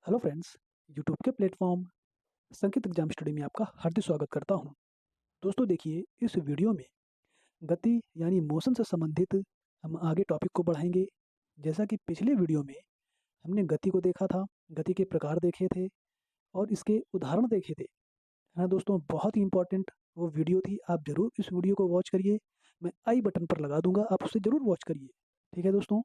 Hello friends, YouTube के platform संकेत exam study में आपका हार्दिक स्वागत करता हूं। दोस्तों देखिए, इस वीडियो में गति यानी मोशन से संबंधित हम आगे टॉपिक को बढ़ाएंगे। जैसा कि पिछले वीडियो में हमने गति को देखा था, गति के प्रकार देखे थे और इसके उदाहरण देखे थे, है ना दोस्तों। बहुत ही इंपॉर्टेंट वो वीडियो थी, आप ज़रूर इस वीडियो को वॉच करिए। मैं आई बटन पर लगा दूंगा, आप उसे ज़रूर वॉच करिए, ठीक है दोस्तों।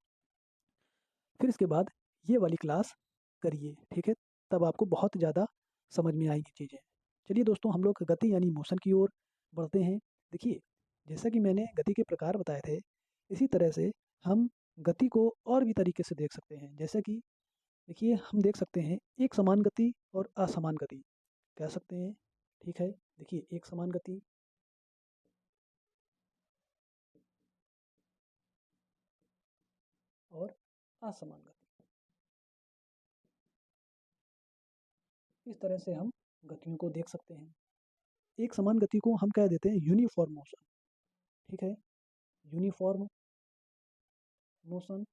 फिर इसके बाद ये वाली क्लास करिए, ठीक है, तब आपको बहुत ज़्यादा समझ में आएगी चीज़ें। चलिए दोस्तों, हम लोग गति यानी मोशन की ओर बढ़ते हैं। देखिए, जैसा कि मैंने गति के प्रकार बताए थे, इसी तरह से हम गति को और भी तरीके से देख सकते हैं। जैसे कि देखिए, हम देख सकते हैं एक समान गति और असमान गति कह सकते हैं, ठीक है। देखिए, एक समान गति और असमान गति, इस तरह से हम गतियों को देख सकते हैं। एक समान गति को हम कह देते हैं यूनिफॉर्म मोशन, ठीक है, यूनिफॉर्म मोशन।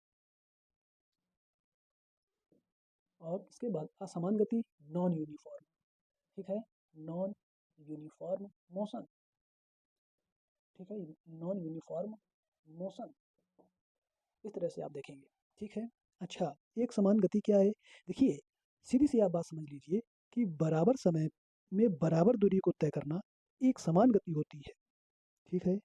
और इसके बाद असमान गति नॉन यूनिफॉर्म, ठीक है, नॉन यूनिफॉर्म मोशन, ठीक है, नॉन यूनिफॉर्म मोशन, इस तरह से आप देखेंगे, ठीक है। अच्छा, एक समान गति क्या है? देखिए, सीधी सी आप बात समझ लीजिए कि बराबर समय में बराबर दूरी को तय करना एक समान गति होती है, ठीक है।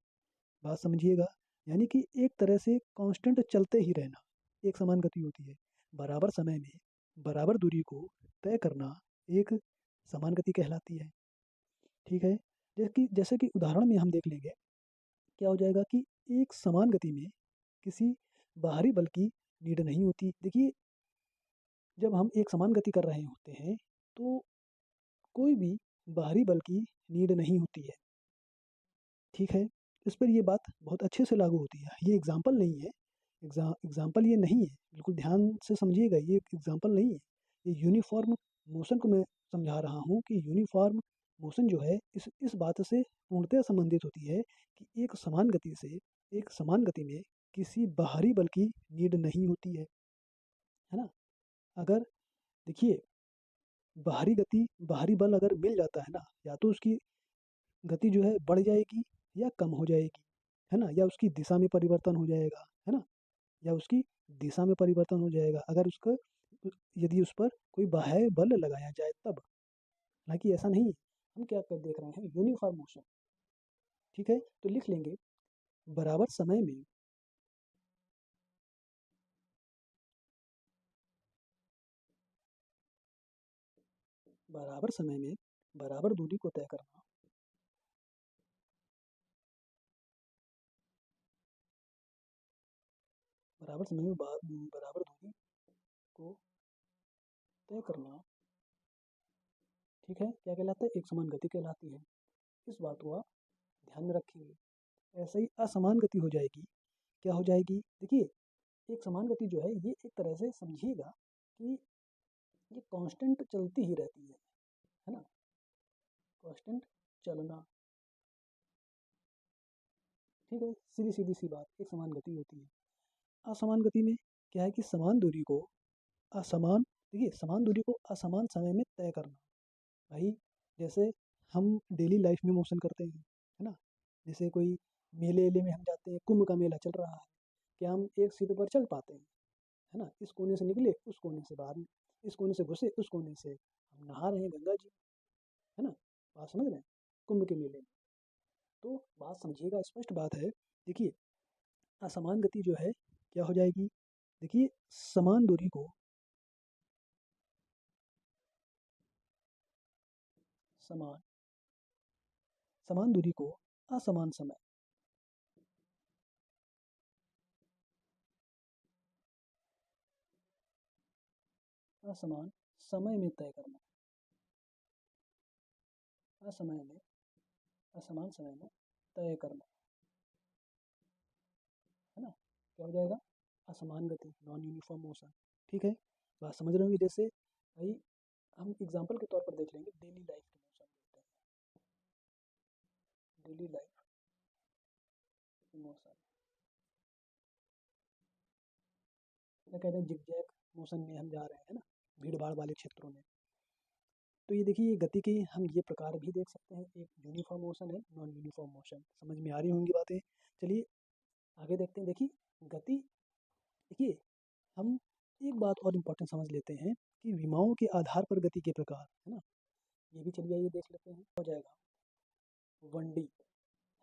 बात समझिएगा, यानी कि एक तरह से कांस्टेंट चलते ही रहना एक समान गति होती है। बराबर समय में बराबर दूरी को तय करना एक समान गति कहलाती है, ठीक है। जैसे कि उदाहरण में हम देख लेंगे, क्या हो जाएगा कि एक समान गति में किसी बाहरी बल की नीड नहीं होती। देखिए, जब हम एक समान गति कर रहे होते हैं तो कोई भी बाहरी बल की नीड नहीं होती है, ठीक है। इस पर ये बात बहुत अच्छे से लागू होती है। ये एग्जाम्पल नहीं है, एग्जाम्पल ये नहीं है, बिल्कुल ध्यान से समझिएगा, ये एग्जाम्पल नहीं है। ये यूनिफॉर्म मोशन को मैं समझा रहा हूँ कि यूनिफॉर्म मोशन जो है इस बात से पूर्णतः संबंधित होती है कि एक समान गति से एक समान गति में किसी बाहरी बल की नीड नहीं होती है ना। अगर देखिए, बाहरी बल अगर मिल जाता है ना, या तो उसकी गति जो है बढ़ जाएगी या कम हो जाएगी, है ना, या उसकी दिशा में परिवर्तन हो जाएगा, है ना, या उसकी दिशा में परिवर्तन हो जाएगा अगर उसका यदि उस पर कोई बाह्य बल लगाया जाए तब। हालांकि ऐसा नहीं है, हम क्या कर देख रहे हैं, यूनिफॉर्म मोशन, ठीक है। तो लिख लेंगे, बराबर समय में बराबर समय में बराबर दूरी को तय करना, बराबर समय में बराबर दूरी को तय करना, ठीक है, क्या कहलाता है, एक समान गति कहलाती है। इस बात को आप ध्यान में रखेंगे। ऐसे ही असमान गति हो जाएगी, क्या हो जाएगी, देखिए, एक समान गति जो है ये एक तरह से समझिएगा कि ये कांस्टेंट चलती ही रहती है ना, कांस्टेंट चलना, ठीक है। सीधी सीधी सी बात, एक समान गति होती है। असमान गति में क्या है कि समान दूरी को असमान देखिए, समान दूरी को असमान समय में तय करना। भाई, जैसे हम डेली लाइफ में मोशन करते हैं, है ना, जैसे कोई मेले वेले में हम जाते हैं, कुंभ का मेला चल रहा है, क्या हम एक सीट पर चल पाते हैं, है ना, इस कोने से निकले उस कोने से बाहर, इस कोने से घुसे उस कोने से, हम नहा रहे हैं गंगा जी, है ना। बात समझ रहे हैं, कुंभ के मेले में। तो बात समझिएगा, स्पष्ट बात है। देखिए, असमान गति जो है क्या हो जाएगी, देखिए, समान दूरी को समान समान दूरी को असमान समय असमान समय में तय करना, असमय में असमान समय में तय करना, है ना, क्या हो जाएगा, असमान गति नॉन यूनिफॉर्म मोशन, ठीक है। बात समझ रहे होंगे। जैसे भाई, हम एग्जाम्पल के तौर पर देख लेंगे, डेली लाइफ के मोशन देखते हैं, डेली लाइफ मोशन, क्या कहते हैं, जिग जैग मोशन में हम जा रहे हैं, है ना, भीड़ भाड़ वाले क्षेत्रों में। तो ये देखिए, ये गति के हम ये प्रकार भी देख सकते हैं, एक यूनिफॉर्म मोशन है, नॉन यूनिफॉर्म मोशन। समझ में आ रही होंगी बातें। चलिए आगे देखते हैं। देखिए गति, देखिए हम एक बात और इम्पोर्टेंट समझ लेते हैं कि विमाओं के आधार पर गति के प्रकार, है ना, ये भी चलिए ये देख लेते हैं। हो जाएगा 1D,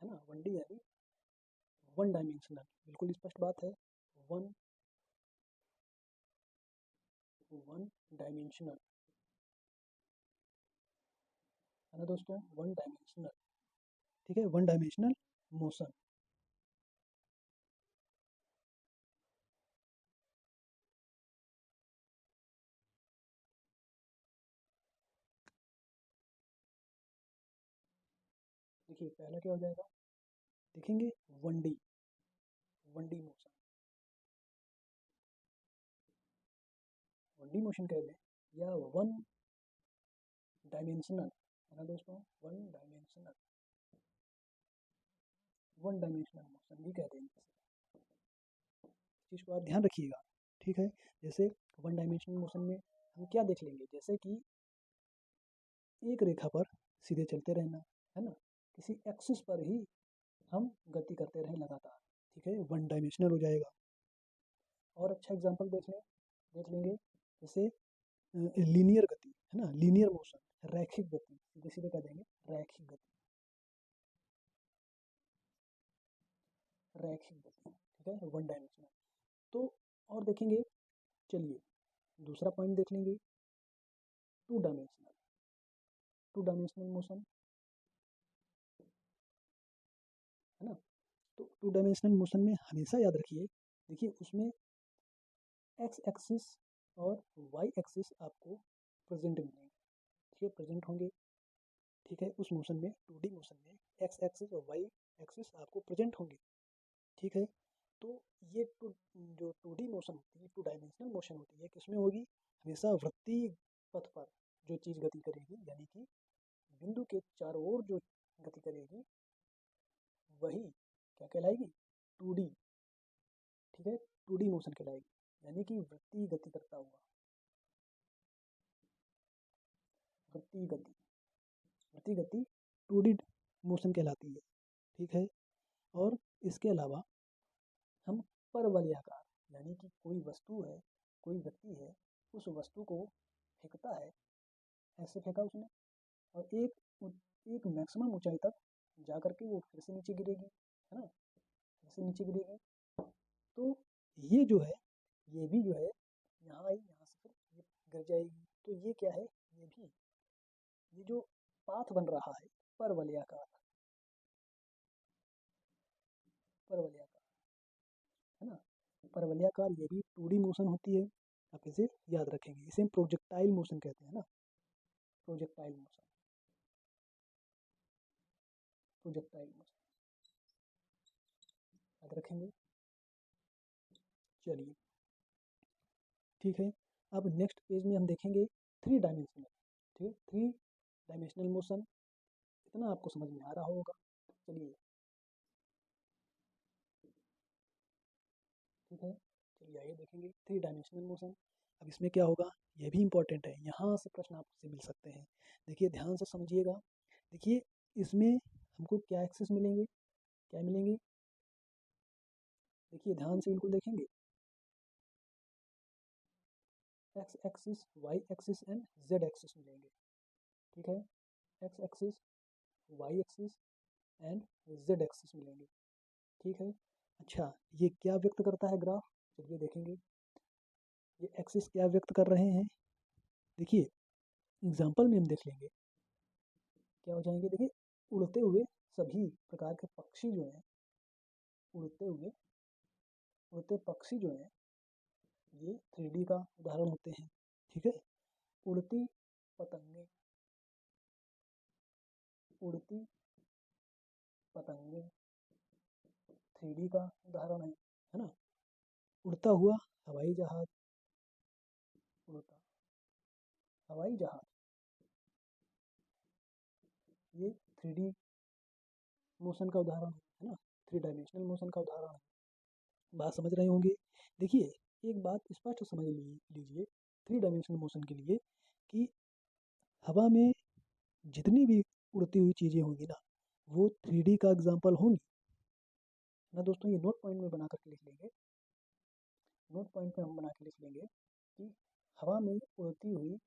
है ना, 1D यानी वन डायमेंशनल, बिल्कुल स्पष्ट बात है। वन डायमेंशनल, है ना दोस्तों, वन डायमेंशनल। ठीक है, वन डायमेंशनल मोशन। देखिए पहला क्या हो जाएगा, देखेंगे 1D, 1D motion, 1D motion कह दें या वन डायमेंशनल, है ना दोस्तों, one dimensional, one dimensional motion भी कहते हैं। इस चीज़ को आप ध्यान रखिएगा। ठीक है, जैसे वन डायमेंशनल मोशन में हम क्या देख लेंगे, जैसे कि एक रेखा पर सीधे चलते रहना, है ना, किसी एक्सिस पर ही हम गति करते रहें लगातार। ठीक है, वन डायमेंशनल हो जाएगा। और अच्छा एग्जांपल देख लेंगे, जैसे लीनियर गति, है ना, लीनियर मोशन, रैखिक गति, सीधे सीधे कह देंगे रैखिक गति, रैखिक गति। ठीक है, वन डायमेंशनल। तो और देखेंगे, चलिए दूसरा पॉइंट देख लेंगे, two dimensional, two dimensional motion, है ना। तो टू डायमेंशनल मोशन में हमेशा याद रखिए, देखिए उसमें एक्स एक्सिस और वाई एक्सिस आपको प्रेजेंट मिलेंगे। ठीक है, प्रेजेंट होंगे। ठीक है, उस मोशन में, 2D मोशन में एक्स एक्सिस और वाई एक्सिस आपको प्रेजेंट होंगे। ठीक है, तो ये जो 2D मोशन होती है, टू डायमेंशनल मोशन होती है, किसमें होगी, हमेशा वृत्तीय पथ पर जो चीज़ गति करेगी, यानी कि बिंदु के चारों ओर जो गति करेगी वही क्या कहलाएगी, 2D। ठीक है, 2D मोशन कहलाएगी, यानी कि वृत्तीय गति करता हुआ, वृत्तीय गति, वृत्तीय गति 2D मोशन कहलाती है। ठीक है, और इसके अलावा हम परवलयाकार, यानी कि कोई वस्तु है, कोई व्यक्ति है, उस वस्तु को फेंकता है, ऐसे फेंका उसने, और एक मैक्सिमम ऊंचाई तक जा करके वो फिर से नीचे गिरेगी, है ना, फिर से नीचे गिरेगी। तो ये जो है, ये भी जो है, यहाँ आई, यहाँ से फिर ये गिर जाएगी। तो ये क्या है, ये भी, ये जो पाथ बन रहा है परवलयाकार, परवलयाकार, है ना, परवलयाकार, ये भी 2D मोशन होती है। आप इसे याद रखेंगे, इसे हम प्रोजेक्टाइल मोशन कहते हैं ना, प्रोजेक्टाइल मोशन, प्रोजेक्टाइल मोशन याद रखेंगे। चलिए ठीक है, अब नेक्स्ट पेज में हम देखेंगे 3 डायमेंशनल। ठीक है, 3 डायमेंशनल मोशन, इतना आपको समझ में आ रहा होगा। चलिए ठीक है, चलिए आइए देखेंगे 3 डायमेंशनल मोशन। अब इसमें क्या होगा, ये भी इंपॉर्टेंट है, यहाँ से प्रश्न आपसे मिल सकते हैं। देखिए ध्यान से समझिएगा। देखिए इसमें हमको क्या एक्सेस मिलेंगे, क्या मिलेंगे, देखिए ध्यान से बिल्कुल देखेंगे, X axis, Y axis and Z axis मिलेंगे। ठीक है, X axis, Y axis and Z axis मिलेंगे। ठीक है, अच्छा ये क्या व्यक्त करता है ग्राफ, चलिए देखेंगे, ये एक्सिस क्या व्यक्त कर रहे हैं। देखिए एग्जाम्पल में हम देख लेंगे, क्या हो जाएंगे, देखिए उड़ते हुए सभी प्रकार के पक्षी जो हैं, उड़ते हुए, उड़ते पक्षी जो हैं, ये 3D का उदाहरण होते हैं। ठीक है, उड़ती पतंगे, उड़ती पतंगे 3D का उदाहरण है ना। उड़ता हुआ हवाई जहाज, उड़ता हवाई जहाज, ये 3D मोशन का उदाहरण है ना, 3 डायमेंशनल मोशन का उदाहरण है। बात समझ रहे होंगे। देखिए एक बात स्पष्ट समझ लीजिए, थ्री डायमेंशनल मोशन के लिए कि हवा में जितनी भी उड़ती हुई चीज़ें होंगी ना, वो 3D का एग्जाम्पल होंगी ना दोस्तों। ये नोट पॉइंट में बना करके लिख लेंगे, नोट पॉइंट में हम बना के लिख लेंगे कि हवा में उड़ती हुई,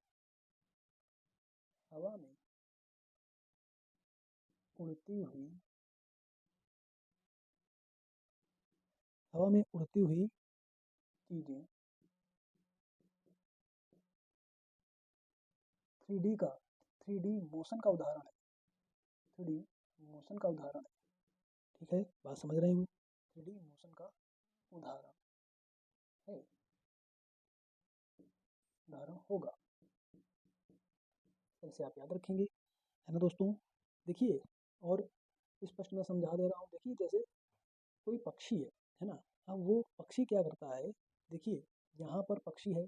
हवा में उड़ती हुई, हवा में उड़ती हुई चीज़ें 3D का, 3D मोशन का उदाहरण है, 3D मोशन का उदाहरण है। ठीक है, बात समझ रहे हैं? 3D मोशन का उदाहरण है, उदाहरण होगा। इसे आप याद रखेंगे, है ना दोस्तों। देखिए, और स्पष्ट मैं समझा दे रहा हूँ। देखिए, जैसे कोई पक्षी है ना। अब वो पक्षी क्या करता है, देखिए यहाँ पर पक्षी है।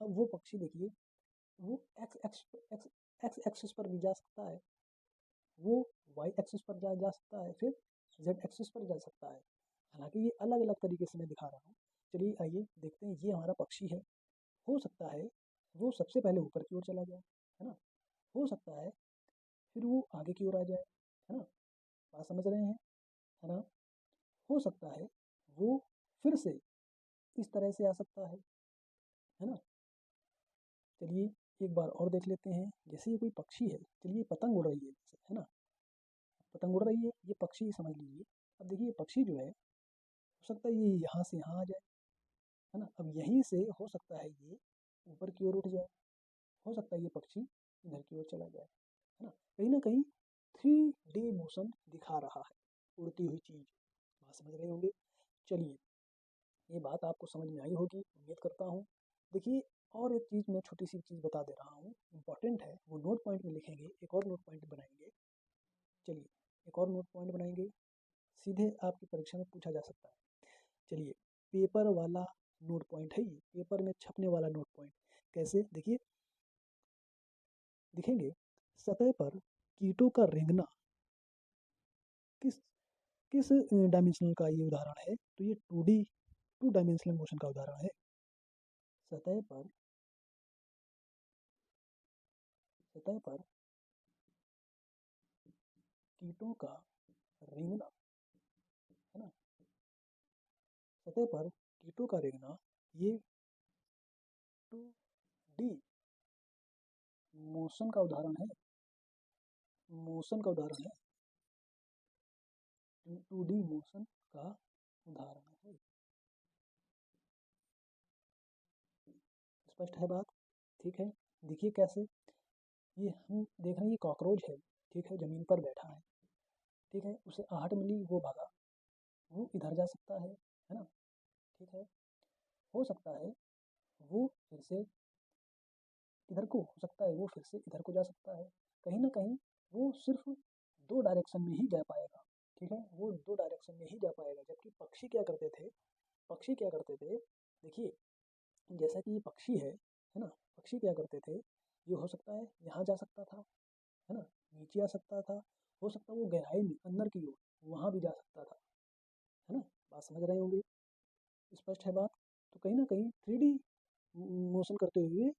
अब वो पक्षी देखिए, वो x x x x axis पर भी जा सकता है, वो वाई एक्सिस पर जा सकता है, फिर जेड एक्सिस पर जा सकता है। हालांकि ये अलग अलग तरीके से मैं दिखा रहा हूँ। चलिए आइए देखते हैं। ये हमारा पक्षी है, हो सकता है वो सबसे पहले ऊपर की ओर चला जाए, है ना। हो सकता है फिर वो आगे की ओर आ जाए, है ना। बात समझ रहे हैं, है ना। हो सकता है वो फिर से इस तरह से आ सकता है ना। चलिए एक बार और देख लेते हैं। जैसे ये कोई पक्षी है, चलिए पतंग उड़ रही है जैसे, है ना। पतंग उड़ रही है, ये पक्षी समझ लीजिए। अब देखिए ये पक्षी जो है, हो सकता है ये यहाँ से यहाँ आ जाए, है ना। अब यहीं से हो सकता है ये ऊपर की ओर उठ जाए, हो सकता है ये पक्षी इधर की ओर चला जाए, है ना कहीं 3D मोशन दिखा रहा है, उड़ती हुई चीज़। बात समझ रहे होंगे। चलिए, ये बात आपको समझ में आई होगी, उम्मीद करता हूँ। देखिए, और एक चीज़ मैं छोटी सी चीज़ बता दे रहा हूँ, इंपॉर्टेंट है, वो नोट पॉइंट में लिखेंगे। एक और नोट पॉइंट बनाएंगे। चलिए, एक और नोट पॉइंट बनाएंगे, सीधे आपकी परीक्षा में पूछा जा सकता है। चलिए, पेपर वाला नोट पॉइंट है ये, पेपर में छपने वाला नोट पॉइंट। कैसे, देखिए लिखेंगे, सतह पर कीटों का रेंगना किस किस डायमेंशनल का ये उदाहरण है। तो ये 2 डायमेंशनल मोशन का उदाहरण है। सतह पर, सतह पर कीटों का रेंगना, है ना। सतह पर कीटों का रेंगना, ये 2D मोशन का उदाहरण है, मोशन का उदाहरण है, 2D मोशन का उदाहरण है। स्पष्ट है बात, ठीक है। देखिए कैसे, ये हम देख रहे हैं, ये कॉकरोच है, ठीक है, ज़मीन पर बैठा है, ठीक है। उसे आहट मिली, वो भागा, वो इधर जा सकता है ना, ठीक है। हो सकता है वो फिर से इधर को, हो सकता है वो फिर से इधर को जा सकता है। कहीं ना कहीं वो सिर्फ 2 डायरेक्शन में ही जा पाएगा, ठीक है, वो 2 डायरेक्शन में ही जा पाएगा। जबकि पक्षी क्या करते थे, पक्षी क्या करते थे, देखिए जैसा कि ये पक्षी है ना। पक्षी क्या करते थे, ये हो सकता है यहाँ जा सकता था, है ना, नीचे आ सकता था, हो सकता है वो गहराई में अंदर की ओर वहाँ भी जा सकता था, है ना। बात समझ रहे होंगे, स्पष्ट है बात। तो कहीं ना कहीं 3D मोशन करते हुए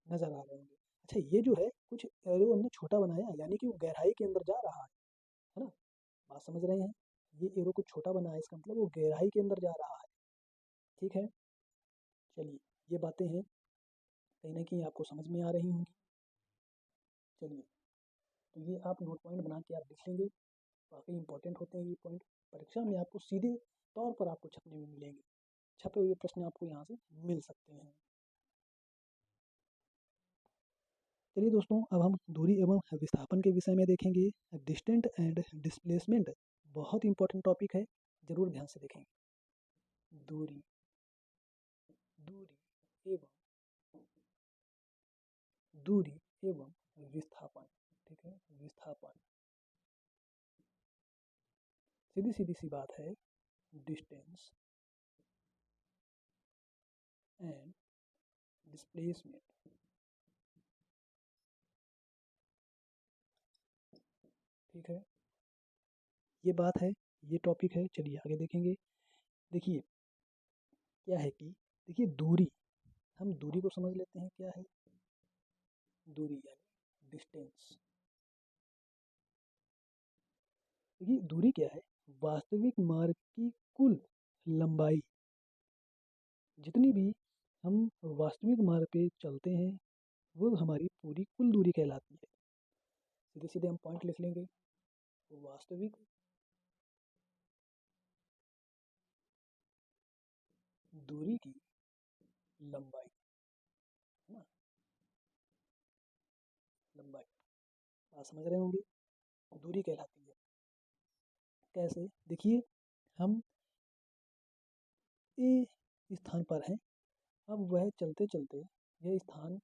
नजर आ रहे होंगे। अच्छा, ये जो है कुछ एरो हमने छोटा बनाया, यानी कि वो गहराई के अंदर जा रहा है ना। बात समझ रहे हैं, ये एरो कुछ छोटा बना है, इसका मतलब वो गहराई के अंदर जा रहा है, ठीक है। चलिए, ये बातें हैं, कहीं ना कहीं आपको समझ में आ रही होंगी। चलिए, तो ये आप नोट पॉइंट बना के आप लिख लेंगे, काफ़ी इंपॉर्टेंट होते हैं ये पॉइंट। परीक्षा में आपको सीधे तौर पर आपको छपने में मिलेंगे, छपे हुए प्रश्न आपको यहाँ से मिल सकते हैं। चलिए दोस्तों, अब हम दूरी एवं विस्थापन के विषय में देखेंगे। डिस्टेंट एंड डिस्प्लेसमेंट बहुत इंपॉर्टेंट टॉपिक है, जरूर ध्यान से देखेंगे। दूरी, दूरी एवं, दूरी एवं विस्थापन, ठीक है, विस्थापन। सीधी सीधी सी बात है, डिस्टेंस एंड डिस्प्लेसमेंट, ठीक है, ये बात है, ये टॉपिक है। चलिए आगे देखेंगे। देखिए क्या है कि, देखिए दूरी, हम दूरी को समझ लेते हैं क्या है। दूरी यानी डिस्टेंस। देखिए दूरी क्या है, वास्तविक मार्ग की कुल लंबाई। जितनी भी हम वास्तविक मार्ग पे चलते हैं वो हमारी पूरी कुल दूरी कहलाती है। सीधे सीधे हम पॉइंट लिख लेंगे, वास्तविक दूरी की लंबाई, है ना, लंबाई। बात समझ रहे होंगे, दूरी कहलाती है। कैसे, देखिए हम ए स्थान पर हैं, अब वह चलते चलते, यह स्थान,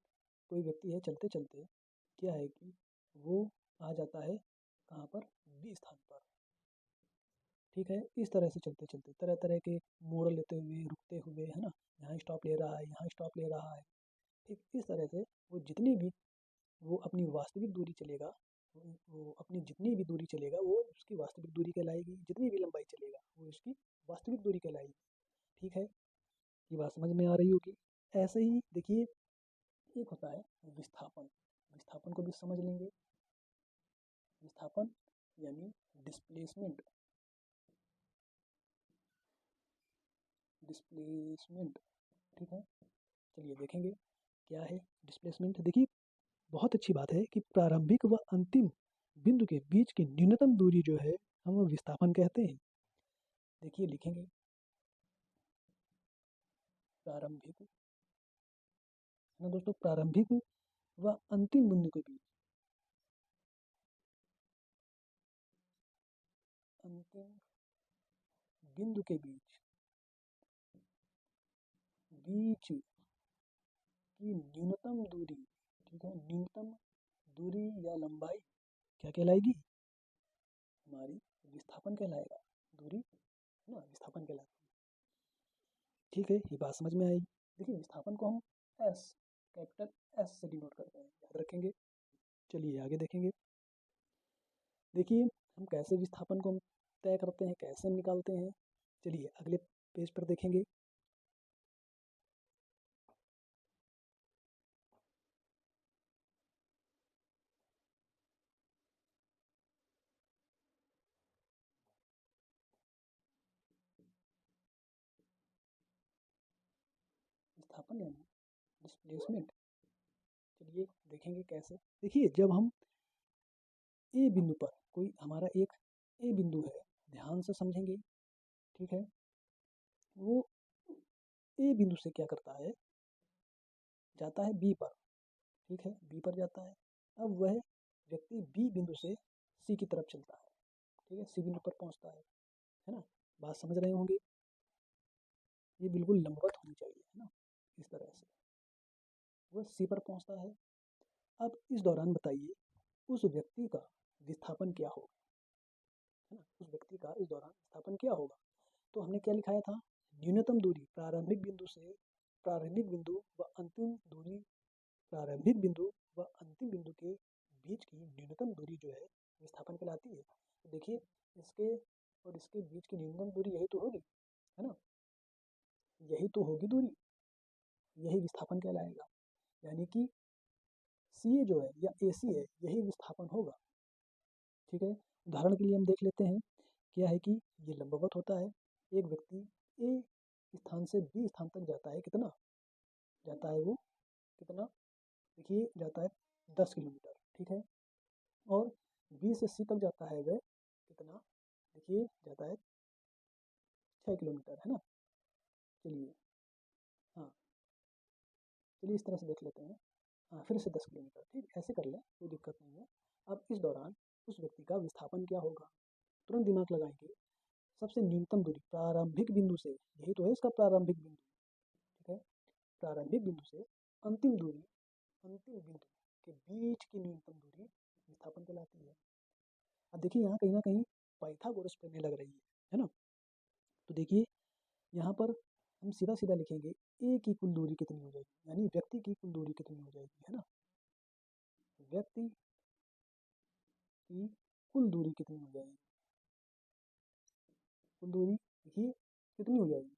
कोई व्यक्ति है चलते चलते क्या है कि वो आ जाता है कहाँ पर, बी स्थान पर। ठीक है, इस तरह से चलते चलते तरह तरह के मोड़ लेते हुए, रुकते हुए, है ना, यहाँ स्टॉप ले रहा है, यहाँ स्टॉप ले रहा है। ठीक, इस तरह से वो जितनी भी, वो अपनी वास्तविक दूरी चलेगा, वो अपनी जितनी भी दूरी चलेगा वो उसकी वास्तविक दूरी कहलाएगी, जितनी भी लंबाई चलेगा वो उसकी वास्तविक दूरी कहलाएगी। ठीक है, ये बात समझ में आ रही होगी। ऐसे ही देखिए एक होता है विस्थापन। विस्थापन को भी समझ लेंगे। विस्थापन यानी डिस्प्लेसमेंट। डिस्प्लेसमेंट, ठीक है, चलिए देखेंगे क्या है डिस्प्लेसमेंट। देखिए बहुत अच्छी बात है कि प्रारंभिक व अंतिम बिंदु के बीच की न्यूनतम दूरी जो है हम विस्थापन कहते हैं। देखिए लिखेंगे, प्रारंभिक, है ना दोस्तों, प्रारंभिक व अंतिम बिंदु के बीच, अंतिम बिंदु के बीच, बीच की न्यूनतम दूरी। ठीक है, न्यूनतम दूरी या लंबाई क्या कहलाएगी, हमारी विस्थापन कहलाएगा। दूरी, है ना, विस्थापन कहलाती है। ठीक है, ये बात समझ में आई। देखिए विस्थापन को हम एस, कैपिटल एस से डिनोट करते हैं, याद रखेंगे। चलिए आगे देखेंगे। देखिए हम कैसे विस्थापन को हम तय करते हैं, कैसे हम निकालते हैं। चलिए अगले पेज पर देखेंगे। विस्थापन यानी डिस्प्लेसमेंट। चलिए देखेंगे कैसे। देखिए जब हम ए बिंदु पर, कोई हमारा एक ए बिंदु है, ध्यान से समझेंगे। ठीक है, वो ए बिंदु से क्या करता है, जाता है बी पर। ठीक है, बी पर जाता है। अब वह व्यक्ति बी बिंदु से सी की तरफ चलता है। ठीक है, सी बिंदु पर पहुंचता है ना। बात समझ रहे होंगे, ये बिल्कुल लंबवत होनी चाहिए, है ना, इस तरह से वह सी पर पहुंचता है। अब इस दौरान बताइए उस व्यक्ति का विस्थापन क्या होगा, है ना, उस व्यक्ति का इस दौरान विस्थापन क्या होगा। तो हमने क्या लिखाया था, न्यूनतम दूरी प्रारंभिक बिंदु से, प्रारंभिक बिंदु व अंतिम दूरी, प्रारंभिक बिंदु व अंतिम बिंदु के बीच की न्यूनतम दूरी जो है विस्थापन कहलाती है। तो देखिए इसके और इसके बीच की न्यूनतम दूरी यही तो होगी, है ना, यही तो होगी दूरी, यही विस्थापन कहलाएगा। यानी कि सी ए जो है या ए सी है, यही विस्थापन होगा। ठीक है, उदाहरण के लिए हम देख लेते हैं, क्या है कि ये लंबवत होता है। एक व्यक्ति ए स्थान से बी स्थान तक जाता है, कितना जाता है वो, कितना, देखिए जाता है 10 किलोमीटर। ठीक है, और बी से सी तक जाता है वह कितना, देखिए जाता है 6 किलोमीटर, है ना। चलिए, हाँ, चलिए इस तरह से देख लेते हैं। हाँ, फिर से 10 किलोमीटर, ठीक, ऐसे कर लें, कोई दिक्कत नहीं है। अब इस दौरान उस व्यक्ति का विस्थापन क्या होगा, तुरंत दिमाग लगाएंगे। सबसे न्यूनतम दूरी प्रारंभिक बिंदु से, यही तो है इसका प्रारंभिक बिंदु। ठीक है, प्रारंभिक बिंदु से अंतिम दूरी, अंतिम बिंदु के बीच की न्यूनतम दूरी विस्थापन कहलाती है। अब देखिए यहाँ कहीं ना कहीं पाइथागोरस पढ़ने लग रही है ना। तो देखिए यहाँ पर हम सीधा सीधा लिखेंगे ए की कुल दूरी कितनी हो जाएगी, यानी व्यक्ति की कुल दूरी कितनी हो जाएगी, है ना, व्यक्ति की कुल दूरी कितनी हो जाएगी, कुल दूरी देखिए कितनी हो जाएगी,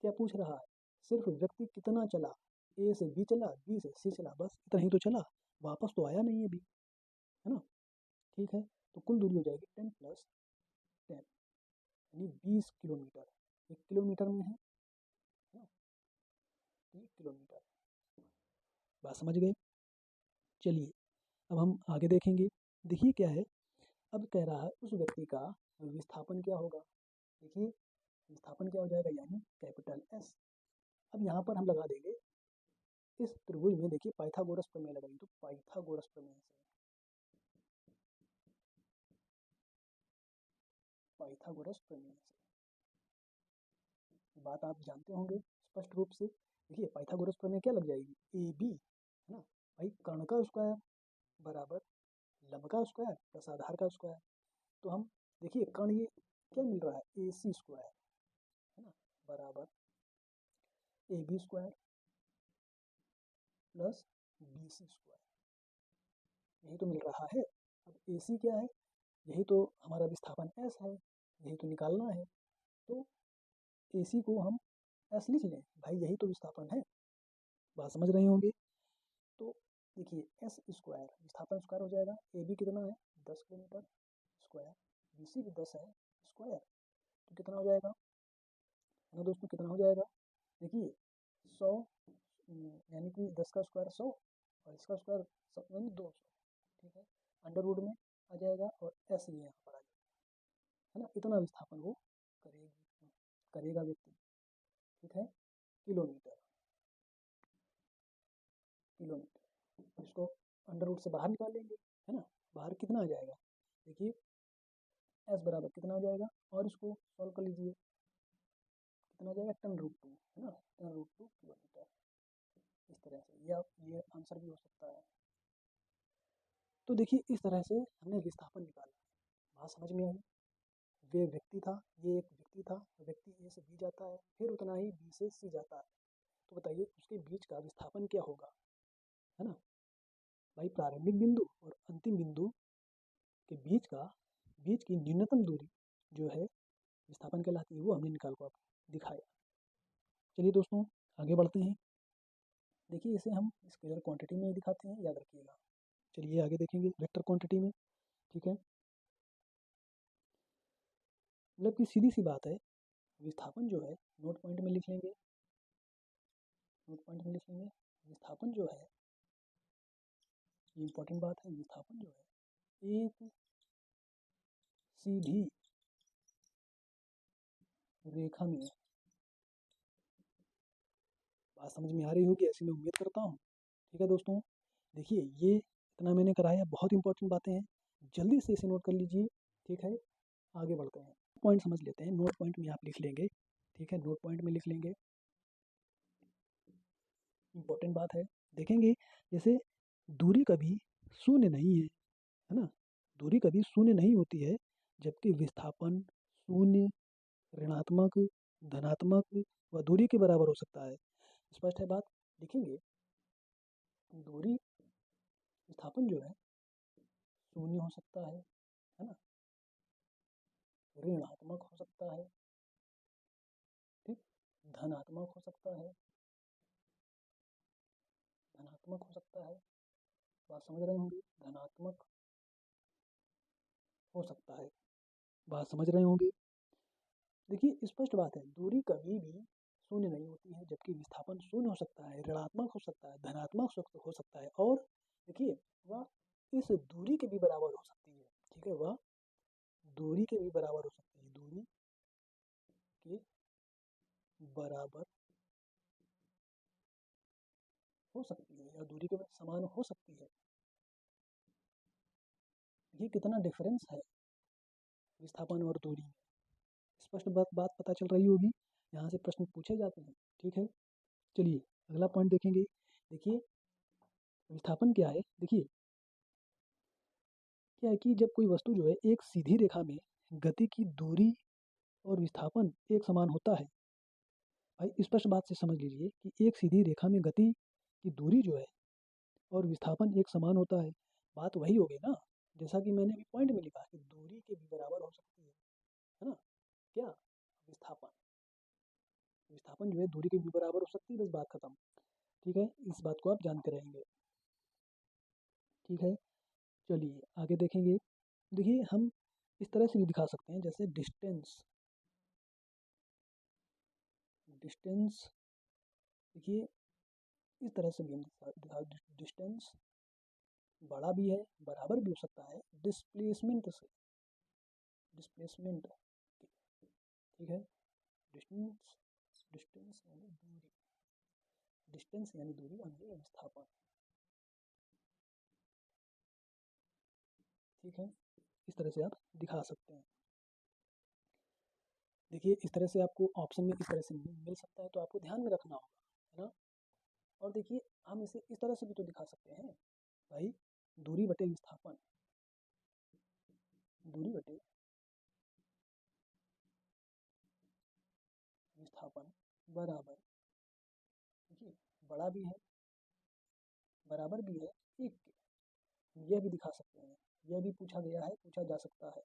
क्या पूछ रहा है, सिर्फ व्यक्ति कितना चला, ए से बी चला, बी से सी चला, बस इतना ही तो चला, वापस तो आया नहीं अभी, है ना। ठीक है, तो कुल दूरी हो जाएगी 10 + 10 यानी 20 किलोमीटर। 1 किलोमीटर में है ना, 1 किलोमीटर। बात समझ गए। चलिए अब हम आगे देखेंगे। देखिए क्या है, अब कह रहा है उस व्यक्ति का विस्थापन क्या होगा। देखिए विस्थापन क्या हो जाएगा, यानी कैपिटल एस। अब यहाँ पर हम लगा देंगे इस त्रिभुज में, देखिए पाइथागोरस प्रमेय लगाइए, तो पाइथागोरस प्रमेय से, पाइथागोरस प्रमेय से बात आप जानते होंगे स्पष्ट रूप से। देखिए पाइथागोरस प्रमेय क्या लग जाएगी, ए बी, है ना भाई, कर्ण का स्क्वायर बराबर लंब का स्क्वायर प्लस आधार का स्क्वायर। तो हम देखिए कर्ण ये क्या मिल रहा है, ए सी स्क्वायर, है ना, बराबर A B square plus B C square, यही तो मिल रहा है। अब ए सी क्या है, यही तो हमारा विस्थापन एस है, यही तो निकालना है। तो ए सी को हम एस लिख लें, भाई यही तो विस्थापन है। बात समझ रहे होंगे। तो देखिए एस स्क्वायर विस्थापन स्क्वायर हो जाएगा, ए बी कितना है 10 किलोमीटर स्क्वायर, बी सी भी 10 है स्क्वायर, तो कितना हो जाएगा ना दोस्तों, कितना हो जाएगा, देखिए 100 यानी कि 10 का स्क्वायर 100 और इसका स्क्वायर यानी 200। ठीक है, अंडर रूट में आ जाएगा और एस ये यहाँ पर आ जाएगा, है ना, इतना विस्थापन वो करेगा व्यक्ति। ठीक है, किलोमीटर, किलोमीटर, इसको अंडर रूट से बाहर निकाल लेंगे, है ना, बाहर कितना आ जाएगा, देखिए एस बराबर कितना हो जाएगा, और इसको सॉल्व कर लीजिए, कितना हो जाएगा 10√2, है ना, 10√2 किलोमीटर। इस तरह से ये आंसर भी हो सकता है। तो देखिए इस तरह से हमने विस्थापन निकाला। बात समझ में आई। वे व्यक्ति था, ये एक व्यक्ति था, व्यक्ति ए से बी जाता है, फिर उतना ही बी से सी जाता है। तो बताइए उसके बीच का विस्थापन क्या होगा, है ना भाई। प्रारंभिक बिंदु और अंतिम बिंदु के बीच की न्यूनतम दूरी जो है विस्थापन कहलाती है, वो हमने निकाल को आपको दिखाया। चलिए दोस्तों आगे बढ़ते हैं। देखिए इसे हम स्केलर क्वांटिटी में दिखाते हैं, याद रखिएगा। चलिए आगे देखेंगे वेक्टर क्वांटिटी में। ठीक है, मतलब कि सीधी सी बात है, विस्थापन जो है नोट पॉइंट में लिख लेंगे, नोट पॉइंट में लिख लेंगे। विस्थापन जो है, ये इंपॉर्टेंट बात है, विस्थापन जो है एक सीधी रेखा में, बात समझ में आ रही होगी ऐसी मैं उम्मीद करता हूँ। ठीक है दोस्तों, देखिए ये इतना मैंने कराया, बहुत इंपॉर्टेंट बातें हैं, जल्दी से इसे नोट कर लीजिए। ठीक है, आगे बढ़ते हैं, पॉइंट समझ लेते हैं। नोट पॉइंट में आप लिख लेंगे, ठीक है, नोट पॉइंट में लिख लेंगे, इंपॉर्टेंट बात है। देखेंगे जैसे दूरी कभी शून्य नहीं है ना, दूरी कभी शून्य नहीं होती है, जबकि विस्थापन शून्य, ऋणात्मक, धनात्मक व दूरी के बराबर हो सकता है। स्पष्ट है बात। देखेंगे दूरी विस्थापन जो है शून्य हो सकता है ना, ऋणात्मक हो सकता है, ठीक, धनात्मक हो सकता है, धनात्मक हो सकता है, बात समझ रहे होंगे, धनात्मक हो सकता है, बात समझ रहे होंगे। देखिए स्पष्ट बात है, दूरी कभी भी शून्य नहीं होती है, जबकि विस्थापन शून्य हो सकता है, ऋणात्मक हो सकता है, धनात्मक हो सकता है, और देखिए वह इस दूरी के भी बराबर हो सकती है। ठीक है, वह दूरी के भी बराबर हो सकती है, दूरी के बराबर हो सकती है, या दूरी के समान हो सकती है। ये कितना डिफरेंस है विस्थापन और दूरी में, स्पष्ट बात पता चल रही होगी। यहाँ से प्रश्न पूछे जाते हैं। ठीक है, चलिए अगला पॉइंट देखेंगे। देखिए विस्थापन क्या है, देखिए क्या है कि जब कोई वस्तु जो है एक सीधी रेखा में गति की दूरी और विस्थापन एक समान होता है। भाई स्पष्ट बात से समझ लीजिए कि एक सीधी रेखा में गति की दूरी जो है और विस्थापन एक समान होता है, बात वही होगी ना, जैसा कि मैंने अभी पॉइंट में लिखा कि दूरी के भी बराबर हो सकती है ना, क्या विस्थापन। विस्थापन जो है दूरी के बराबर हो सकती है, बस बात खत्म। ठीक है, इस बात को आप जानते रहेंगे। ठीक है, चलिए आगे देखेंगे। देखिए हम इस तरह से भी दिखा सकते हैं, जैसे डिस्टेंस। डिस्टेंस देखिए इस तरह से भी हम दिखा डिस्टेंस बड़ा भी है, बराबर भी हो सकता है डिस्प्लेसमेंट से। डिस्प्लेसमेंट, ठीक है। डिस्टेंस, डिस्टेंस यानी दूरी, डिस्टेंस यानी दूरी और ये विस्थापन। ठीक है, इस तरह से आप दिखा सकते हैं। देखिए इस तरह से आपको ऑप्शन में इस तरह से मिल सकता है, तो आपको ध्यान में रखना होगा, है ना। और देखिए हम इसे इस तरह से भी तो दिखा सकते हैं भाई, दूरी बटे विस्थापन। दूरी बटे विस्थापन बराबर, देखिए बड़ा भी है, बराबर भी है एक के। यह भी दिखा सकते हैं, यह भी पूछा गया है, पूछा जा सकता है।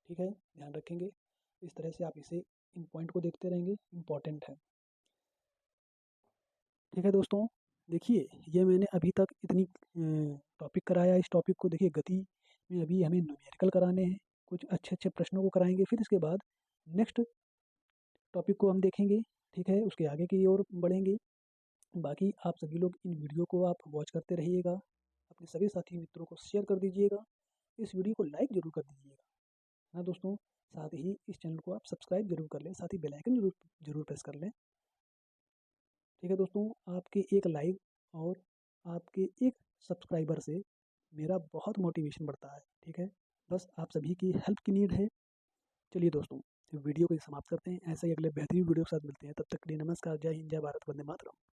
ठीक है, ध्यान रखेंगे। इस तरह से आप इसे इन पॉइंट को देखते रहेंगे, इम्पॉर्टेंट है। ठीक है दोस्तों, देखिए ये मैंने अभी तक इतनी टॉपिक कराया। इस टॉपिक को देखिए गति में अभी हमें न्यूमेरिकल कराने हैं, कुछ अच्छे अच्छे प्रश्नों को कराएंगे, फिर इसके बाद नेक्स्ट टॉपिक को हम देखेंगे। ठीक है, उसके आगे की ओर बढ़ेंगे। बाकी आप सभी लोग इन वीडियो को आप वॉच करते रहिएगा, अपने सभी साथी मित्रों को शेयर कर दीजिएगा, इस वीडियो को लाइक ज़रूर कर दीजिएगा, है ना दोस्तों। साथ ही इस चैनल को आप सब्सक्राइब जरूर कर लें, साथ ही बेल आइकन जरूर प्रेस कर लें। ठीक है दोस्तों, आपके एक लाइक और आपके एक सब्सक्राइबर से मेरा बहुत मोटिवेशन बढ़ता है। ठीक है, बस आप सभी की हेल्प की नीड है। चलिए दोस्तों, वीडियो को समाप्त करते हैं, ऐसे ही अगले बेहतरीन वीडियो के साथ मिलते हैं। तब तक के लिए नमस्कार, जय हिंद, जय भारत, वंदे मातरम।